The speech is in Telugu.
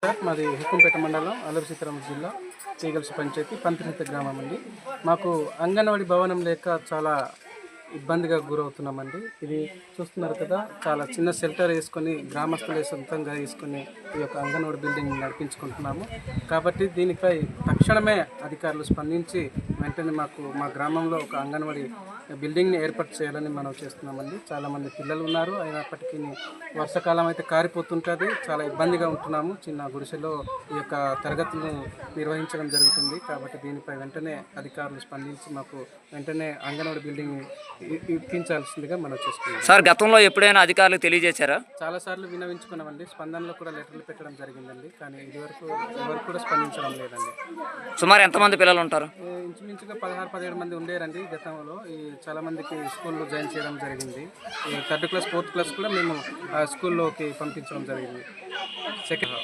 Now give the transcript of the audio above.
సార్ మాది హుకుంపేట మండలం అల్లూరు సీతారామ జిల్లా తీగల్సి పంచాయతీ పంతినేత గ్రామం అండి. మాకు అంగన్వాడీ భవనం లేక చాలా ఇబ్బందిగా గురవుతున్నామండి. ఇది చూస్తున్నారు కదా, చాలా చిన్న షెల్టర్ వేసుకొని గ్రామస్తులే సొంతంగా వేసుకొని ఈ యొక్క అంగన్వాడీ బిల్డింగ్ నడిపించుకుంటున్నాము. కాబట్టి దీనిపై తక్షణమే అధికారులు స్పందించి వెంటనే మా గ్రామంలో ఒక అంగన్వాడీ బిల్డింగ్ని ఏర్పాటు చేయాలని మనం చేస్తున్నామండి. చాలామంది పిల్లలు ఉన్నారు, అయినప్పటికీ వర్షాకాలం అయితే కారిపోతుంటుంది, చాలా ఇబ్బందిగా ఉంటున్నాము. చిన్న గుడిసెలో ఈ యొక్క తరగతులను నిర్వహించడం జరుగుతుంది. కాబట్టి దీనిపై వెంటనే అధికారులు స్పందించి మాకు వెంటనే అంగన్వాడీ బిల్డింగ్ ఇప్పించాల్సిందిగా మనం చేసుకున్నాం. సార్, గతంలో ఎప్పుడైనా అధికారులకు తెలియజేశారా? చాలాసార్లు వినవించుకున్నామండి. స్పందనలో కూడా లెటర్లు పెట్టడం జరిగిందండి, కానీ ఇదివరకు ఎవరు కూడా స్పందించడం లేదండి. సుమారు ఎంతమంది పిల్లలు ఉంటారు? ఇంచుమించుగా 16-17 మంది ఉండేరండి గతంలో. చాలా మందికి స్కూల్లో జాయిన్ చేయడం జరిగింది. ఈ 3rd క్లాస్ 4th క్లాస్ కూడా మేము స్కూల్లోకి పంపించడం జరిగింది. సెకండ్